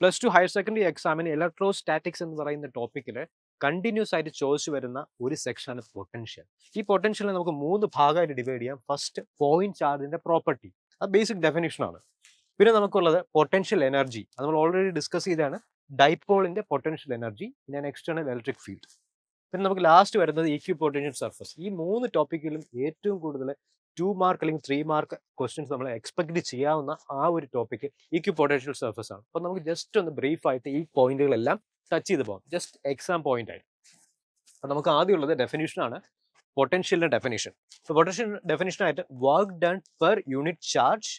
+2 higher secondary എക്സാമിന് electrostatics എന്ന് പറയുന്ന ടോപ്പിക്കിൽ കണ്ടിന്യൂസ് ആയിട്ട് ചോദിച്ചു വരുന്ന ഒരു സെക്ഷനാണ് പൊട്ടൻഷ്യൽ. ഈ പൊട്ടൻഷ്യലിനെ നമുക്ക് 3 ഭാഗമായിട്ട് ഡിവൈഡ് ചെയ്യാം. ഫസ്റ്റ്, പോയിന്റ് ചാർജിന്റെ പ്രോപ്പർട്ടി, അത് ബേസിക് ഡെഫിനിഷൻ ആണ്. പിന്നെ നമുക്കുള്ളത് പൊട്ടൻഷ്യൽ എനർജി, അത് നമ്മൾ ഓൾറെഡി ഡിസ്കസ് ചെയ്താണ്. ഡൈപോളിന്റെ പൊട്ടൻഷ്യൽ എനർജി, പിന്നെ എക്സ്റ്റേണൽ ഇലക്ട്രിക് ഫീൽഡ്. പിന്നെ നമുക്ക് ലാസ്റ്റ് വരുന്നത് ഇക്വി പൊട്ടൻഷ്യൽ സർഫസ്. ഈ 3 ടോപ്പിക്കിലും ഏറ്റവും കൂടുതൽ 2 മാർക്ക് അല്ലെങ്കിൽ 3 മാർക്ക് ക്വസ്റ്റ്യൻസ് നമ്മൾ എക്സ്പെക്ട് ചെയ്യാവുന്ന ആ ഒരു ടോപ്പിക്ക് ഇക്വി പൊട്ടൻഷ്യൽ സർഫസ് ആണ്. അപ്പോൾ നമുക്ക് ജസ്റ്റ് ഒന്ന് ബ്രീഫ് ആയിട്ട് ഈ പോയിന്റുകളെല്ലാം ടച്ച് ചെയ്ത് പോകാം, ജസ്റ്റ് എക്സാം പോയിന്റ് ആയിട്ട്. അപ്പോൾ നമുക്ക് ആദ്യമുള്ളത് ഡെഫിനിഷൻ ആണ്, പൊട്ടൻഷ്യലിന്റെ ഡെഫിനിഷൻ. അപ്പോൾ പൊട്ടൻഷ്യൽ ഡെഫിനിഷൻ ആയിട്ട് work done per unit charge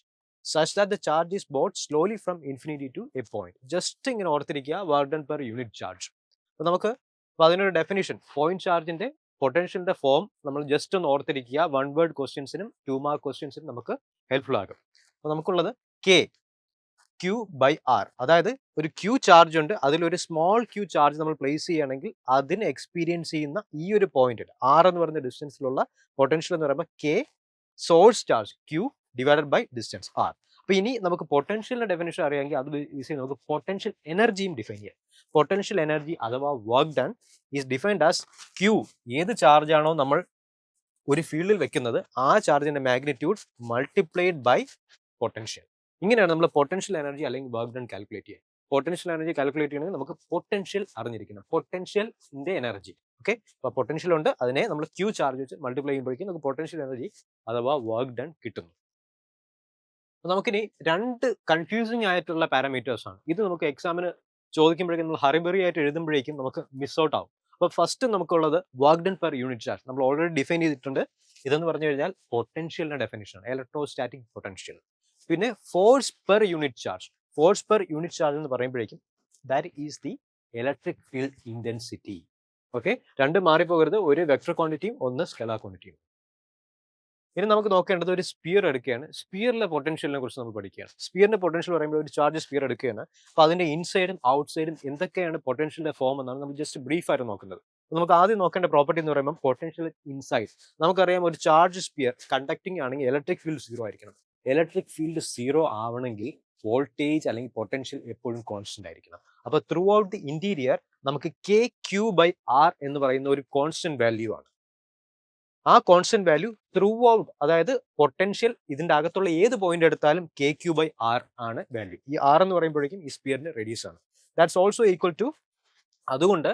such that the charge is brought slowly from infinity to a point. Just ഇങ്ങനെ ഓർത്തിരിക്കുക, work done per unit charge. അപ്പോൾ നമുക്ക് അതിനൊരു ഡെഫിനിഷൻ, പോയിന്റ് ചാർജിന്റെ പൊട്ടൻഷ്യലിന്റെ ഫോം നമ്മൾ ജസ്റ്റ് ഒന്ന് ഓർത്തിരിക്കുക. 1 വേർഡ് ക്വസ്റ്റ്യൻസിനും 2 മാർക്ക് ക്വസ്റ്റ്യൻസിനും നമുക്ക് ഹെൽപ്ഫുൾ ആകും. അപ്പോൾ നമുക്കുള്ളത് കെ ക്യൂ ബൈ ആർ, അതായത് ഒരു ക്യൂ ചാർജ് ഉണ്ട്, അതിലൊരു സ്മോൾ ക്യൂ ചാർജ് നമ്മൾ പ്ലേസ് ചെയ്യുകയാണെങ്കിൽ അതിന് എക്സ്പീരിയൻസ് ചെയ്യുന്ന ഈ ഒരു പോയിന്റിൽ ആർ എന്ന് പറയുന്ന ഡിസ്റ്റൻസിലുള്ള പൊട്ടൻഷ്യൽ എന്ന് പറയുമ്പോൾ k source charge q divided by distance r. അപ്പോൾ ഇനി നമുക്ക് പൊട്ടൻഷ്യലിന്റെ ഡെഫിനിഷൻ അറിയാമെങ്കിൽ അത് യൂസ് ചെയ്ത് നമുക്ക് പൊട്ടൻഷ്യൽ എനർജിയും ഡിഫൈൻ ചെയ്യാം. പൊട്ടൻഷ്യൽ എനർജി അഥവാ work done is defined as q. ഏത് ചാർജ് ആണോ നമ്മൾ ഒരു ഫീൽഡിൽ വെക്കുന്നത് ആ ചാർജിന്റെ മാഗ്നിറ്റ്യൂഡ് മൾട്ടിപ്ലൈഡ് ബൈ പൊട്ടൻഷ്യൽ. ഇങ്ങനെയാണ് നമ്മൾ പൊട്ടൻഷ്യൽ എനർജി അല്ലെങ്കിൽ വർക്ക് ഡൺ കാൽക്കുലേറ്റ് ചെയ്യുക. പൊട്ടൻഷ്യൽ എനർജി കാൽക്കുലേറ്റ് ചെയ്യണമെങ്കിൽ നമുക്ക് പൊട്ടൻഷ്യൽ അറിഞ്ഞിരിക്കണം, പൊട്ടൻഷ്യലിന്റെ എനർജി. ഓക്കെ, അപ്പോൾ പൊട്ടൻഷ്യൽ ഉണ്ട്, അതിനെ നമ്മൾ ക്യൂ ചാർജ് വെച്ച് മൾട്ടിപ്ലൈ ചെയ്യുമ്പോഴേക്കും നമുക്ക് പൊട്ടൻഷ്യൽ എനർജി അഥവാ വർക്ക് ഡൺ കിട്ടുന്നു. നമുക്കിനി 2 കൺഫ്യൂസിങ് ആയിട്ടുള്ള പാരാമീറ്റേഴ്സ് ആണ്. ഇത് നമുക്ക് എക്സാമിന് ചോദിക്കുമ്പോഴേക്കും നമ്മൾ ഹറിബറി ആയിട്ട് എഴുതുമ്പോഴേക്കും നമുക്ക് മിസ് ഔട്ട് ആവും. അപ്പോൾ ഫസ്റ്റ് നമുക്കുള്ളത് work done per unit charge നമ്മൾ ഓൾറെഡി ഡിഫൈൻ ചെയ്തിട്ടുണ്ട്. ഇതെന്ന് പറഞ്ഞു കഴിഞ്ഞാൽ പൊട്ടൻഷ്യലിന്റെ ഡെഫിനിഷൻ, ഇലക്ട്രോസ്റ്റാറ്റിക് പൊട്ടൻഷ്യൽ. പിന്നെ force per unit charge, force per unit charge എന്ന് പറയുമ്പോഴേക്കും that is the electric field intensity. Okay, 2 മാറിപ്പോകരുത്, ഒരു വെക്ടർ ക്വാണ്ടിറ്റിയും ഒന്ന് സ്കെലാർ ക്വാണ്ടിറ്റിയും. ഇനി നമുക്ക് നോക്കേണ്ടത് ഒരു സ്പിയർ എടുക്കുകയാണ്. സ്പിയറിലെ പൊട്ടൻഷ്യലിനെ കുറിച്ച് നമ്മൾ പഠിക്കുകയാണ്. സ്പിയറിന്റെ പൊട്ടൻഷ്യൽ പറയുമ്പോൾ ഒരു ചാർജ് സ്പിയർ എടുക്കുകയാണ്. അപ്പോൾ അതിന്റെ ഇൻസൈഡും ഔട്ട് സൈഡും എന്തൊക്കെയാണ് പൊട്ടൻഷ്യലിന്റെ ഫോം എന്നാണ് നമ്മൾ ജസ്റ്റ് ബ്രീഫ് ആയിട്ട് നോക്കുന്നത്. നമുക്ക് ആദ്യം നോക്കേണ്ട പ്രോപ്പർട്ടി എന്ന് പറയുമ്പോൾ പൊട്ടൻഷ്യൽ ഇൻസൈഡ്. നമുക്കറിയാം ഒരു ചാർജ് സ്പിയർ കണ്ടക്ടിങ് ആണെങ്കിൽ ഇലക്ട്രിക് ഫീൽഡ് 0 ആയിരിക്കണം. ഇലക്ട്രിക് ഫീൽഡ് 0 ആവണമെങ്കിൽ വോൾട്ടേജ് അല്ലെങ്കിൽ പൊട്ടൻഷ്യൽ എപ്പോഴും കോൺസ്റ്റന്റ് ആയിരിക്കണം. അപ്പോൾ ത്രൂ ഔട്ട് ദി ഇന്റീരിയർ നമുക്ക് കെ ക്യൂ ബൈ ആർ എന്ന് പറയുന്ന ഒരു കോൺസ്റ്റന്റ് വാല്യൂ ആണ്. ആ കോൺസ്റ്റന്റ് വാല്യൂ ത്രൂ ഔട്ട്, അതായത് പൊട്ടൻഷ്യൽ ഇതിന്റെ അകത്തുള്ള ഏത് പോയിന്റ് എടുത്താലും കെ ക്യൂ ബൈ ആർ ആണ് വാല്യൂ. ഈ ആർ എന്ന് പറയുമ്പോഴേക്കും ഈ സ്പിയറിന്റെ റേഡിയസ് ആണ്. ദാറ്റ്സ് ഓൾസോ ഈക്വൽ ടു, അതുകൊണ്ട്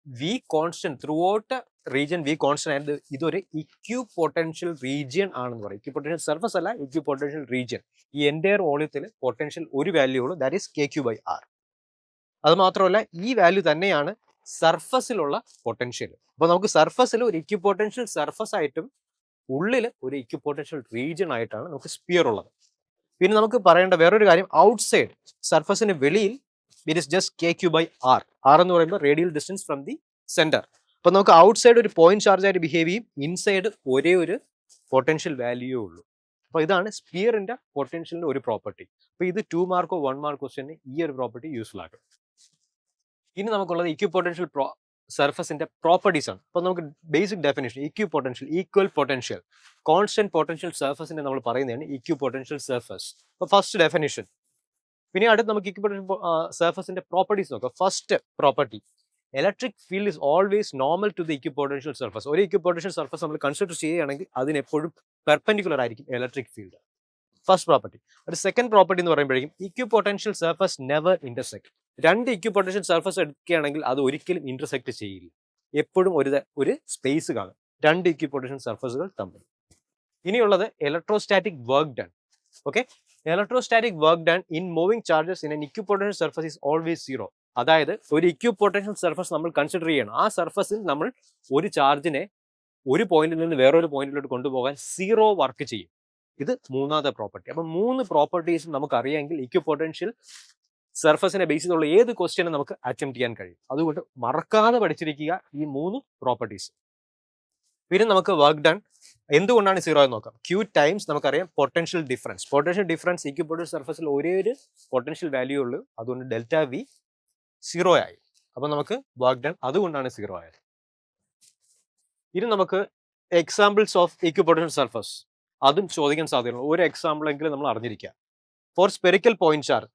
V constant throughout region V constant ആയത് ഇതൊരു ഇക്യു പൊട്ടൻഷ്യൽ റീജിയൻ ആണെന്ന് പറയും. ഇക്യു പൊട്ടൻഷ്യൽ സർഫസ് അല്ല, ഇക്യു പൊട്ടൻഷ്യൽ റീജിയൻ. ഈ എൻറ്റയർ വോളിയത്തിൽ പൊട്ടൻഷ്യൽ ഒരു വാല്യൂ ഉള്ളൂ, that is k Q by r. അത് മാത്രമല്ല ഈ വാല്യൂ തന്നെയാണ് സർഫസിലുള്ള പൊട്ടൻഷ്യൽ. അപ്പോൾ നമുക്ക് സർഫസിൽ ഒരു ഇക്വി പൊട്ടൻഷ്യൽ സർഫസ് ആയിട്ടും ഉള്ളിൽ ഒരു ഇക്വി പൊട്ടൻഷ്യൽ റീജിയൻ ആയിട്ടാണ് നമുക്ക് സ്പിയർ ഉള്ളത്. പിന്നെ നമുക്ക് പറയേണ്ട വേറൊരു കാര്യം, ഔട്ട് സൈഡ് സർഫസിന് വെളിയിൽ it is just k Q by r. R എന്ന് പറയുമ്പോൾ radial distance from the centre. അപ്പോൾ നമുക്ക് ഔട്ട് സൈഡ് ഒരു പോയിന്റ് ചാർജ് ആയിട്ട് ബിഹേവ് ചെയ്യും, ഇൻസൈഡ് ഒരേ ഒരു പൊട്ടൻഷ്യൽ വാല്യൂ ഉള്ളൂ. അപ്പോൾ ഇതാണ് സ്പിയറിന്റെ പൊട്ടൻഷ്യലിന്റെ ഒരു പ്രോപ്പർട്ടി. അപ്പോൾ ഇത് 2 മാർക്കോ 1 മാർക്ക് ക്വസ്റ്റ്യന് ഈ ഒരു പ്രോപ്പർട്ടി യൂസ്ഫുൾ ആകും. ഇനി നമുക്കുള്ളത് ഇക്വി പൊട്ടൻഷ്യൽ സർഫസിന്റെ പ്രോപ്പർട്ടീസ് ആണ്. അപ്പോൾ നമുക്ക് basic definition, equipotential equal potential constant potential സർഫസിനെ നമ്മൾ പറയുന്നതാണ് ഇക്വി പൊട്ടൻഷ്യൽ സർഫസ്. അപ്പോൾ ഫസ്റ്റ് ഡെഫിനേഷൻ. പിന്നെ അടുത്ത് നമുക്ക് ഇക്വി പൊട്ടൻഷ്യൽ സർഫസിന്റെ പ്രോപ്പർട്ടീസ് നോക്കാം. First property, electric field is always normal to the equipotential surface. ഒരു ഇക്വി പൊട്ടൻഷ്യൽ സർഫസ് നമ്മൾ കൺസിഡർ ചെയ്യുകയാണെങ്കിൽ അതിനെപ്പോഴും പെർപെൻഡിക്കുലർ ആയിരിക്കും ഇലക്ട്രിക് ഫീൽഡ്. First property. ഒരു സെക്കൻഡ് പ്രോപ്പർട്ടി എന്ന് പറയുമ്പോഴേക്കും equipotential surface never intersect. 2 equipotential surface എടുക്കുകയാണെങ്കിൽ അത് ഒരിക്കലും ഇന്റർസെക്ട് ചെയ്യില്ല, എപ്പോഴും ഒരു സ്പേസ് കാണും 2 ഇക്വി പൊട്ടൻഷ്യൽ സർഫസുകൾ തമ്മിൽ. ഇനിയുള്ളത് electrostatic work done. Okay, electrostatic work done in moving charges in an equipotential surface is always 0. അതായത് ഒരു ഇക്വി പൊട്ടൻഷ്യൽ സർഫസ് നമ്മൾ കൺസിഡർ ചെയ്യണം, ആ സർഫസിൽ നമ്മൾ ഒരു ചാർജിനെ ഒരു പോയിന്റിൽ നിന്ന് വേറൊരു പോയിന്റിലോട്ട് കൊണ്ടുപോകാൻ 0 വർക്ക് ചെയ്യും. ഇത് മൂന്നാമത്തെ പ്രോപ്പർട്ടി. അപ്പം 3 പ്രോപ്പർട്ടീസ് നമുക്ക് അറിയാമെങ്കിൽ ഇക്വി പൊട്ടൻഷ്യൽ സർഫസിനെ ബേസ് ചെയ്തുള്ള ഏത് ക്വസ്റ്റ്യനും നമുക്ക് അറ്റംപ്റ്റ് ചെയ്യാൻ കഴിയും. അതുകൊണ്ട് മറക്കാതെ പഠിച്ചിരിക്കുക ഈ 3 പ്രോപ്പർട്ടീസ്. പിന്നെ നമുക്ക് വർക്ക് ഡൺ എന്തുകൊണ്ടാണ് 0 എന്ന് നോക്കാം. ക്യൂ ടൈംസ് നമുക്കറിയാം potential difference. Potential difference equipotential സർഫസിൽ ഒരേ ഒരു പൊട്ടൻഷ്യൽ വാല്യൂ ഉള്ളൂ, അതുകൊണ്ട് ഡെൽറ്റ വി 0 ആയി. അപ്പൊ നമുക്ക് വർക്ക് ഡൺ അതുകൊണ്ടാണ് 0 ആയത്. ഇനി നമുക്ക് examples of equipotential surface, അതും ചോദിക്കാൻ സാധ്യതയുള്ളൂ. ഒരു എക്സാമ്പിൾ എങ്കിലും നമ്മൾ അറിഞ്ഞിരിക്കുക. For spherical point charge,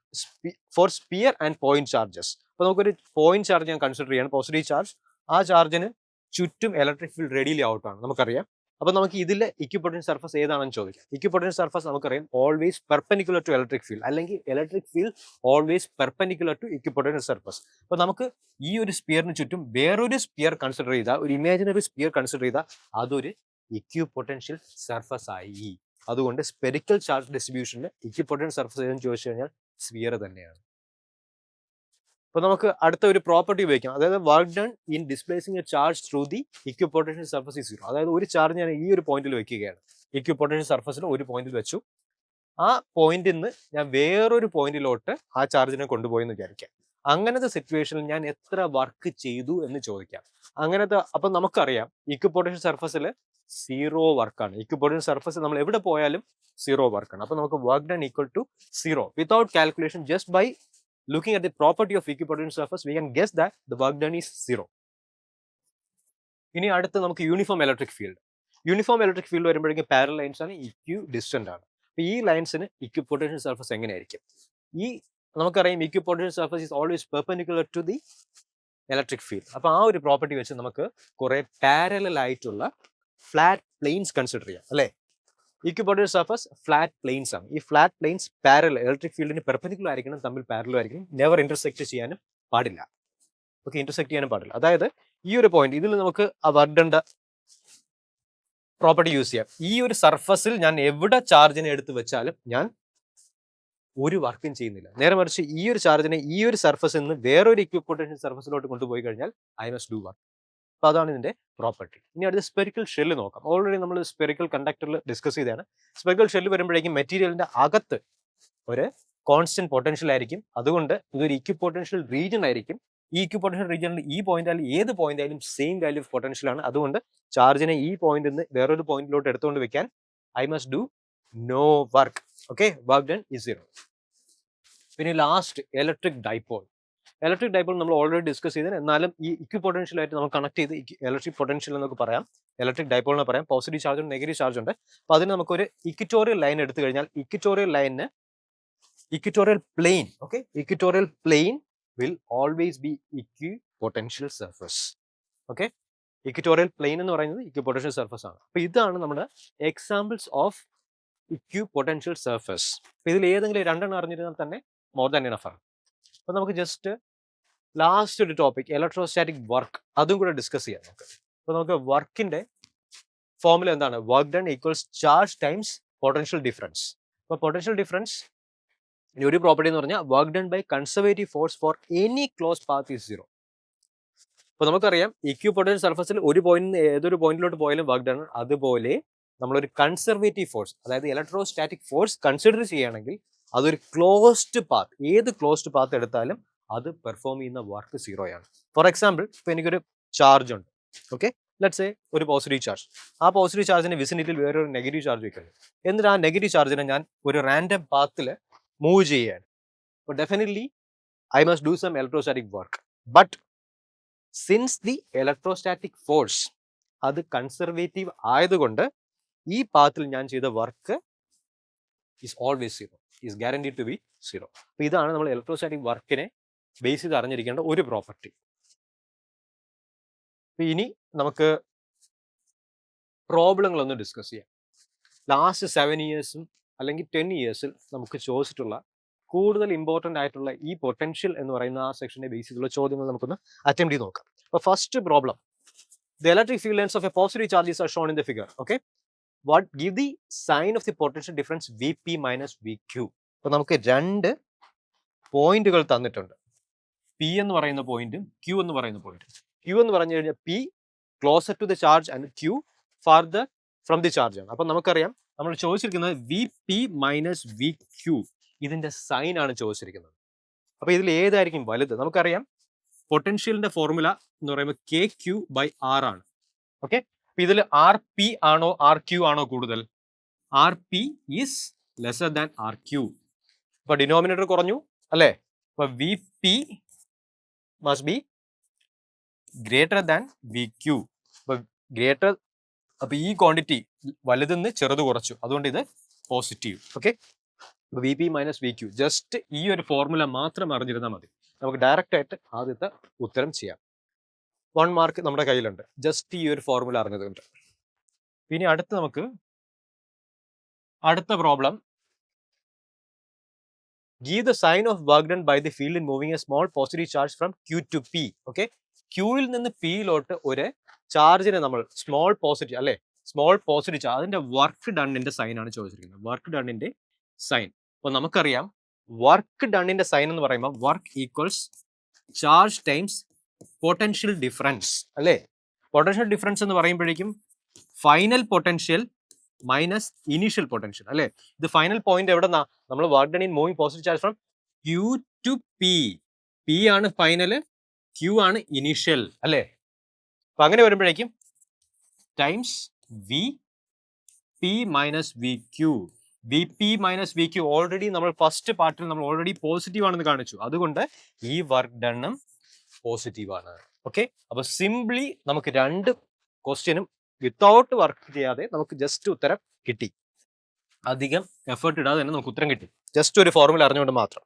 for sphere and point charges. അപ്പോൾ നമുക്കൊരു പോയിന്റ് ചാർജ് ഞാൻ കൺസിഡർ ചെയ്യണം, പോസിറ്റീവ് ചാർജ്. ആ ചാർജിന് ചുറ്റും ഇലക്ട്രിക് ഫീൽഡ് റേഡിയലി ഔട്ട് ആണ്, നമുക്കറിയാം. അപ്പോൾ നമുക്ക് ഇതിലെ ഇക്വിപൊട്ടൻഷ്യൽ സർഫസ് ഏതാണെന്ന് ചോദിക്കാം. ഇക്വിപൊട്ടൻഷ്യൽ സർഫസ് നമുക്കറിയാം always perpendicular to electric field, അല്ലെങ്കിൽ electric field always perpendicular to equipotential surface. അപ്പോൾ നമുക്ക് ഈ ഒരു സ്പിയറിന് ചുറ്റും വേറൊരു സ്പിയർ കൺസിഡർ ചെയ്താൽ, ഒരു ഇമാജിനറി സ്പിയർ കൺസിഡർ ചെയ്താൽ അതൊരു ഇക്വിപൊട്ടൻഷ്യൽ സർഫസ് ആയി. അതുകൊണ്ട് സ്പെറിക്കൽ ചാർജ് ഡിസ്ട്രിബ്യൂഷന് ഇക്വിപൊട്ടൻഷ്യൽ സർഫസ് ഏതെന്ന് ചോദിച്ചു കഴിഞ്ഞാൽ സ്പിയർ തന്നെയാണ്. അപ്പോൾ നമുക്ക് അടുത്ത ഒരു പ്രോപ്പർട്ടി ഉപയോഗിക്കാം, അതായത് work done in displeasing A charge through the equipotential surface is zero. അതായത് ഒരു ചാർജ് ഞാൻ ഈ ഒരു പോയിന്റിൽ വെക്കുകയാണ്, ഇക്വിപൊട്ടൻഷ്യൽ സർഫസിൽ ഒരു പോയിന്റിൽ വെച്ചു. ആ പോയിന്റിൽ നിന്ന് ഞാൻ വേറൊരു പോയിന്റിലോട്ട് ആ ചാർജിനെ കൊണ്ടുപോയി എന്ന് വിചാരിക്കാം. അങ്ങനത്തെ സിറ്റുവേഷനിൽ ഞാൻ എത്ര വർക്ക് ചെയ്തു എന്ന് ചോദിക്കാം. അങ്ങനത്തെ അപ്പം നമുക്കറിയാം ഇക്വിപൊട്ടൻഷ്യൽ സർഫസിൽ സീറോ വർക്കാണ്. ഇക്വിപൊട്ടൻഷ്യൽ സർഫസിൽ നമ്മൾ എവിടെ പോയാലും സീറോ വർക്കാണ്. അപ്പോൾ നമുക്ക് work done equal to zero without calculation. Just by looking at the property of equipotential surface, we can guess that the work done is zero. ഇനി അടുത്ത് നമുക്ക് uniform electric field. Uniform electric field വരുമ്പോഴേക്കും parallel lines ആണ്, equidistant ആണ്. അപ്പോൾ ഈ ലൈൻസിന് equipotential surface എങ്ങനെയായിരിക്കും? ഈ നമുക്കറിയാം equipotential surface is always perpendicular to the electric field. അപ്പോൾ ആ ഒരു പ്രോപ്പർട്ടി വെച്ച് നമുക്ക് കുറെ പാരലൽ ആയിട്ടുള്ള ഫ്ലാറ്റ് പ്ലെയിൻസ് കൺസിഡർ ചെയ്യാം, അല്ലേ? ഇക്വിപൊട്ടൻഷ്യൽ സർഫസ് ഫ്ലാറ്റ് പ്ലെയിൻസ് ആണ്. ഈ ഫ്ലാറ്റ് പ്ലെയിൻസ് പാരലൽ ഇലക്ട്രിക് ഫീൽഡിന് പെർപെൻഡിക്കുലർ ആയിരിക്കണം, തമ്മിൽ പാരലൽ ആയിരിക്കണം, നെവർ ഇന്റർസെക്ട് ചെയ്യാനും പാടില്ല. ഓക്കെ, ഇന്റർസെക്ട് ചെയ്യാനും പാടില്ല. അതായത് ഈ ഒരു പോയിന്റ് ഇതിൽ നമുക്ക് ആ വർക്ക് ഡൺ പ്രോപ്പർട്ടി യൂസ് ചെയ്യാം. ഈ ഒരു സർഫസിൽ ഞാൻ എവിടെ ചാർജിനെ എടുത്ത് വെച്ചാലും ഞാൻ ഒരു വർക്കും ചെയ്യുന്നില്ല. നേരെ മറിച്ച് ഈ ഒരു ചാർജിനെ ഈ ഒരു സർഫസിൽ നിന്ന് വേറൊരു ഇക്വിപൊട്ടൻഷ്യൽ സർഫസിലോട്ട് കൊണ്ടുപോയി കഴിഞ്ഞാൽ ഐ മസ്റ്റ് ഡു വർക്ക്. അപ്പോൾ അതാണ് ഇതിന്റെ പ്രോപ്പർട്ടി. ഇനി അടുത്ത സ്പെറിക്കൽ ഷെല്ല് നോക്കാം. ഓൾറെഡി നമ്മൾ സ്പെറിക്കൽ കണ്ടക്ടറിൽ ഡിസ്കസ് ചെയ്തതാണ്. സ്പെറിക്കൽ ഷെല്ല് വരുമ്പോഴേക്കും മെറ്റീരിയലിന്റെ അകത്ത് ഒരു കോൺസ്റ്റന്റ് പൊട്ടൻഷ്യൽ ആയിരിക്കും. അതുകൊണ്ട് ഇതൊരു ഇക്വിപൊട്ടൻഷ്യൽ റീജിയൻ ആയിരിക്കും. ഈ ഇക്വിപൊട്ടൻഷ്യൽ റീജിയനിൽ ഈ പോയിന്റ് ആയാലും ഏത് പോയിന്റ് ആയാലും സെയിം വാല്യൂ ഓഫ് പൊട്ടൻഷ്യൽ ആണ്. അതുകൊണ്ട് ചാർജിനെ ഈ പോയിന്റിൽ നിന്ന് വേറൊരു പോയിന്റിലോട്ട് എടുത്തുകൊണ്ട് വെക്കാൻ I must do no work. Okay, work done is zero. പിന്നെ last electric dipole. Electric dipole നമ്മൾ ഓൾറെഡി ഡിസ്കസ് ചെയ്തത്, എന്നാലും ഈ ഇക്വിപൊട്ടൻഷ്യൽ ആയിട്ട് നമുക്ക് കണക്ട് ചെയ്ത് ഇലക്ട്രിക് പൊട്ടൻഷ്യൽ എന്നൊക്കെ പറയാം, ഇലക്ട്രിക് ഡൈപോൾ എന്ന് പറയാം. പോസിറ്റീവ് ചാർജ് ഉണ്ട്, നെഗറ്റീവ് ചാർജ് ഉണ്ട്. അപ്പോൾ അതിന് നമുക്കൊരു ഇക്വിറ്റോറിയൽ ലൈൻ എടുത്തു കഴിഞ്ഞാൽ ഇക്വിറ്റോറിയൽ ലൈനിന് equatorial plane, okay, equatorial plane will always be equipotential surface. Okay, equatorial plane എന്ന് പറയുന്നത് ഇക്വിപൊട്ടൻഷ്യൽ സർഫസ് ആണ്. അപ്പോൾ ഇതാണ് നമ്മുടെ എക്സാമ്പിൾസ് ഓഫ് ഇക്വിപൊട്ടൻഷ്യൽ സർഫസ്. അപ്പോൾ ഇതിൽ ഏതെങ്കിലും രണ്ടെണ്ണം അറിഞ്ഞിരുന്നാൽ തന്നെ മോർ ദാൻ എനഫ് ആണ്. അപ്പോൾ നമുക്ക് ജസ്റ്റ് ലാസ്റ്റ് ഒരു ടോപ്പിക് ഇലക്ട്രോസ്റ്റാറ്റിക് വർക്ക് അതും കൂടെ ഡിസ്കസ് ചെയ്യാം നമുക്ക്. അപ്പോൾ നമുക്ക് വർക്കിന്റെ ഫോർമുല എന്താണ്? Work done equals charge times potential difference. അപ്പോൾ പൊട്ടൻഷ്യൽ ഡിഫറൻസ് ഒരു പ്രോപ്പർട്ടി എന്ന് പറഞ്ഞാൽ work done by conservative force for any close path is zero. അപ്പോൾ നമുക്കറിയാം ഇക്വിപൊട്ടൻഷ്യൽ സർഫസിൽ ഒരു പോയിന്റ് നിന്ന് ഏതൊരു പോയിന്റിലോട്ട് പോയാലും വർക്ക് ഡൺ. അതുപോലെ നമ്മളൊരു കൺസർവേറ്റീവ് ഫോഴ്സ്, അതായത് ഇലക്ട്രോസ്റ്റാറ്റിക് ഫോഴ്സ് കൺസിഡർ ചെയ്യുകയാണെങ്കിൽ അതൊരു ക്ലോസ്ഡ് പാത്ത്, ഏത് ക്ലോസ്ഡ് പാത്ത് എടുത്താലും അത് പെർഫോം ചെയ്യുന്ന വർക്ക് സീറോയാണ്. ഫോർ എക്സാമ്പിൾ, ഇപ്പോൾ എനിക്കൊരു ചാർജ് ഉണ്ട്, ഓക്കെ, ലെറ്റ്സ് സേ ഒരു പോസിറ്റീവ് ചാർജ്. ആ പോസിറ്റീവ് ചാർജിന്റെ വിസിനിറ്റിയിൽ വേറൊരു നെഗറ്റീവ് ചാർജ് വെക്കുന്നു. എന്നിട്ട് ആ നെഗറ്റീവ് ചാർജിനെ ഞാൻ ഒരു റാൻഡം പാത്തിൽ മൂവ് ചെയ്യുകയാണ്. അപ്പോൾ definitely I must do some electrostatic work. But since the electrostatic force അത് കൺസർവേറ്റീവ് ആയതുകൊണ്ട് ഈ പാത്തിൽ ഞാൻ ചെയ്ത work is always zero, is guaranteed to be zero. അപ്പോൾ ഇതാണ് നമ്മൾ ഇലക്ട്രോസ്റ്റാറ്റിക് വർക്കിനെ ബേസ് ചെയ്ത് അറിഞ്ഞിരിക്കേണ്ട ഒരു പ്രോപ്പർട്ടി. ഇനി നമുക്ക് പ്രോബ്ലങ്ങളൊന്ന് ഡിസ്കസ് ചെയ്യാം. ലാസ്റ്റ് 7 ഇയേഴ്സും അല്ലെങ്കിൽ 10 ഇയേഴ്സിൽ നമുക്ക് ചോദിച്ചിട്ടുള്ള കൂടുതൽ ഇമ്പോർട്ടൻ്റ് ആയിട്ടുള്ള ഈ പൊട്ടൻഷ്യൽ എന്ന് പറയുന്ന ആ സെക്ഷനെ ബേസ് ചെയ്തുള്ള ചോദ്യങ്ങൾ നമുക്കൊന്ന് അറ്റംപ്റ്റ് ചെയ്ത് നോക്കാം. അപ്പോൾ first problem, the electric field lines of a positive charges are shown in the figure. Okay, what give the sign of the potential difference V P minus V Q. അപ്പോൾ നമുക്ക് രണ്ട് പോയിന്റുകൾ തന്നിട്ടുണ്ട്, പി എന്ന് പറയുന്ന പോയിന്റും ക്യൂ എന്ന് പറയുന്ന പോയിന്റും. ക്യൂ എന്ന് പറഞ്ഞു കഴിഞ്ഞാൽ P closer to the charge and Q farther from the charge ആണ്. അപ്പം നമുക്കറിയാം നമ്മൾ ചോദിച്ചിരിക്കുന്നത് V P minus V Q, ഇതിന്റെ സൈൻ ആണ് ചോദിച്ചിരിക്കുന്നത്. അപ്പൊ ഇതിൽ ഏതായിരിക്കും വലുത്? നമുക്കറിയാം പൊട്ടൻഷ്യലിന്റെ ഫോർമുല എന്ന് പറയുമ്പോൾ കെ ക്യൂ ബൈ ആർ ആണ്. ഓക്കെ, അപ്പൊ ഇതിൽ ആർ പി ആണോ ആർ ക്യൂ ആണോ കൂടുതൽ? R P is lesser than R Q. അപ്പൊ ഡിനോമിനേറ്റർ കുറഞ്ഞു അല്ലേ? അപ്പൊ V P must be greater than V Q. അപ്പൊ ഗ്രേറ്റർ, അപ്പൊ ഈ ക്വാണ്ടിറ്റി വലുതെന്ന് ചെറുത് കുറച്ചു, അതുകൊണ്ട് ഇത് positive. Okay, V P minus V Q just ഈ ഒരു ഫോർമുല മാത്രം അറിഞ്ഞിരുന്നാൽ മതി. നമുക്ക് ഡയറക്റ്റ് ആയിട്ട് ആദ്യത്തെ ഉത്തരം ചെയ്യാം. 1 മാർക്ക് നമ്മുടെ കയ്യിലുണ്ട് ജസ്റ്റ് ഈ ഒരു ഫോർമുല അറിഞ്ഞതുകൊണ്ട്. ഇനി അടുത്ത problem. Give the sign of work done by the field in moving a small positive charge from Q to P. Okay, ക്യൂവിൽ നിന്ന് പിയിലോട്ട് ഒരു ചാർജിനെ നമ്മൾ സ്മോൾ പോസിറ്റീവ് അല്ലെ, സ്മോൾ പോസിറ്റീവ് ചാർജ്, അതിന്റെ വർക്ക് ഡണ്ണിന്റെ സൈൻ ആണ് ചോദിച്ചിരിക്കുന്നത്. വർക്ക് ഡണ്ണിന്റെ സൈൻ. അപ്പൊ നമുക്കറിയാം വർക്ക് ഡണ്ണിന്റെ സൈൻ എന്ന് പറയുമ്പോൾ work equals charge times potential difference അല്ലേ. പൊട്ടൻഷ്യൽ ഡിഫറൻസ് എന്ന് പറയുമ്പോഴേക്കും final potential minus initial potential അല്ലേ. ഇത് ഫൈനൽ പോയിന്റ് എവിടെ നിന്നാ? നമ്മൾ work done in moving positive charge from Q to P. P ആണ് ഫൈനല്, ക്യൂ ആണ് ഇനീഷ്യൽ അല്ലേ. അപ്പൊ അങ്ങനെ വരുമ്പോഴേക്കും times V P minus V Q. V P minus V Q already നമ്മൾ ഫസ്റ്റ് പാർട്ടിൽ നമ്മൾ ഓൾറെഡി പോസിറ്റീവ് ആണെന്ന് കാണിച്ചു. അതുകൊണ്ട് ഈ വർക്ക് ഡണ്ണും പോസിറ്റീവ് ആണ്. ഓക്കെ, അപ്പൊ സിംപ്ലി നമുക്ക് രണ്ട് ക്വസ്റ്റ്യനും വിത്തൗട്ട് വർക്ക് ചെയ്യാതെ നമുക്ക് ജസ്റ്റ് ഉത്തരം കിട്ടി. അധികം എഫേർട്ട് ഇടാതെ തന്നെ നമുക്ക് ഉത്തരം കിട്ടി, ജസ്റ്റ് ഒരു ഫോർമുല അറിഞ്ഞുകൊണ്ട് മാത്രം.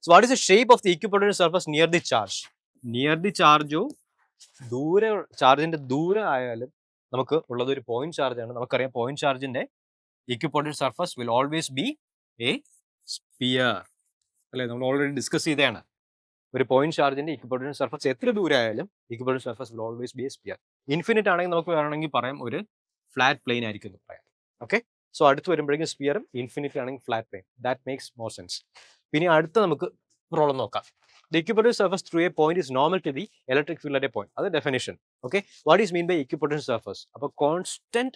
So what is the shape of the equipotential surface near the charge? Near the ചാർജോ ദൂരെ, ചാർജിന്റെ ദൂരെ ആയാലും നമുക്ക് ഉള്ളത് ഒരു പോയിന്റ് ചാർജ് ആണ്. നമുക്കറിയാം പോയിന്റ് ചാർജിന്റെ equipotential surface will always be a sphere അല്ലെ. നമ്മൾ ഓൾറെഡി ഡിസ്കസ് ചെയ്തതാണ്. ഒരു പോയിന്റ് ചാർജിന്റെ ഇക്വിപൊട്ടൻഷ്യൽ സർഫസ് എത്ര ദൂരെ ആയാലും equipotential surface will always be a sphere. Infinite ആണെങ്കിൽ നമുക്ക് വേണമെങ്കിൽ പറയാം ഒരു ഫ്ലാറ്റ് പ്ലെയിൻ ആയിരിക്കും എന്ന് പറയാം. ഓക്കെ, സോ അടുത്ത് വരുമ്പോഴേക്കും സ്പിയറും ഇൻഫിനിറ്റ് ആണെങ്കിൽ flat plane. That makes more sense. പിന്നെ അടുത്ത നമുക്ക് പ്രോബ്ലം നോക്കാം. The equipotential surface through a point is normal to the electric field at a point. That's the definition. Okay, what is mean by equipotential surface? Appo constant.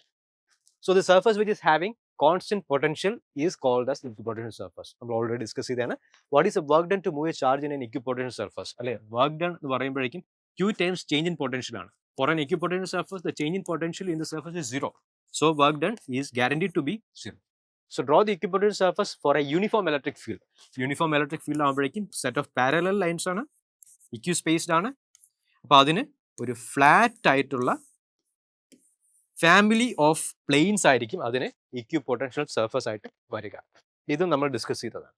So the surface which is having constant potential is called as equipotential surface. We already discussed it. What is the work done to move a charge in an equipotential surface? Alle work done എന്ന് പറയുമ്പോഴേക്കും q times change in potential ആണ്. For an equipotential surface, the change in potential in the surface is 0. So work done is guaranteed to be 0. So draw the equipotential surface for a uniform electric field. Uniform electric field ആകുമ്പോഴേക്കും set of parallel lines ആണ്, eq spaced ആണ്. അപ്പോൾ അതിന് ഒരു flat ആയിട്ടുള്ള family of planes ആയിരിക്കും അതിന് equipotential surface ആയിട്ട് വരിക. ഇതും നമ്മൾ ഡിസ്കസ് ചെയ്തതാണ്.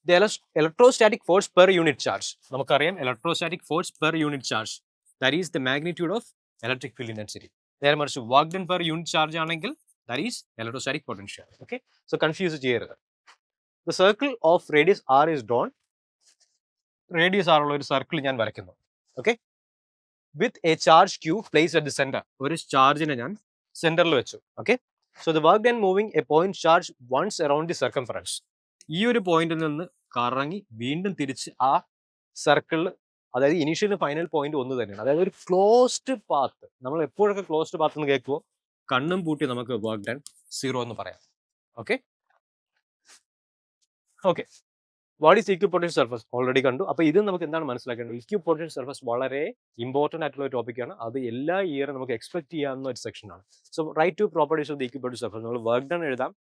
The electrostatic force per unit charge. നമുക്കറിയാം electrostatic force per unit charge, that is the magnitude of electric field intensity. നേരെ മറിച്ച് work done per unit charge ആണെങ്കിൽ that is electrostatic potential. Okay, so confuse ചെയ്യരുത്. The circle of radius r is drawn. Radius r ഉള്ള ഒരു circle ഞാൻ വരയ്ക്കുന്നു. Okay, with a charge q placed at the center. ഒരു ചാർജിനെ ഞാൻ സെന്ററിൽ വെച്ചു. Okay, so the work done moving a point charge once around the circumference. ഈ ഒരു പോയിന്റിൽ നിന്ന് കറങ്ങി വീണ്ടും തിരിച്ച് ആ സർക്കിളിൽ, അതായത് ഇനീഷ്യൽ ഫൈനൽ പോയിന്റ് ഒന്ന് തന്നെയാണ്. അതായത് ഒരു ക്ലോസ്ഡ് പാത്ത്. നമ്മൾ എപ്പോഴൊക്കെ ക്ലോസ്ഡ് പാത്ത് എന്ന് കേൾക്കുമോ കണ്ണും പൂട്ടി നമുക്ക് വർക്ക് ഡൺ 0 എന്ന് പറയാം. Okay okay what is equipotential surface already കണ്ടു. അപ്പോൾ ഇത് നമുക്ക് എന്താണ് മനസ്സിലാക്കേണ്ടത്? ഇക്വിപൊട്ടൻഷ്യൽ സർഫസ് വളരെ ഇമ്പോർട്ടൻ്റ് ആയിട്ടുള്ള ഒരു ടോപ്പിക്കാണ്. അത് എല്ലാ ഇയറും നമുക്ക് എക്സ്പെക്ട് ചെയ്യാവുന്ന ഒരു സെക്ഷനാണ്. So write two properties of the equipotential surface. നമ്മൾ വർക്ക് ഡൺ എഴുതാം,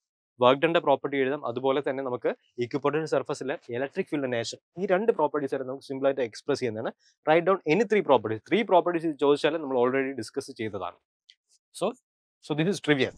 വർക്ക് ഡണ്ണിന്റെ പ്രോപ്പർട്ടി എഴുതാം, അതുപോലെ തന്നെ നമുക്ക് ഇക്വിപൊട്ടൻഷ്യൽ സർഫസിലെ ഇലക്ട്രിക് ഫീൽഡ് നേച്ചർ, ഈ രണ്ട് പ്രോപ്പർട്ടീസ് ആയിട്ട് നമുക്ക് സിമ്പിൾ ആയിട്ട് എക്സ്പ്രസ് ചെയ്യുന്നതാണ്. Write down any 3 properties. 3 properties ചോദിച്ചാൽ നമ്മൾ ഓൾറെഡി ഡിസ്കസ് ചെയ്തതാണ്. So this is trivial.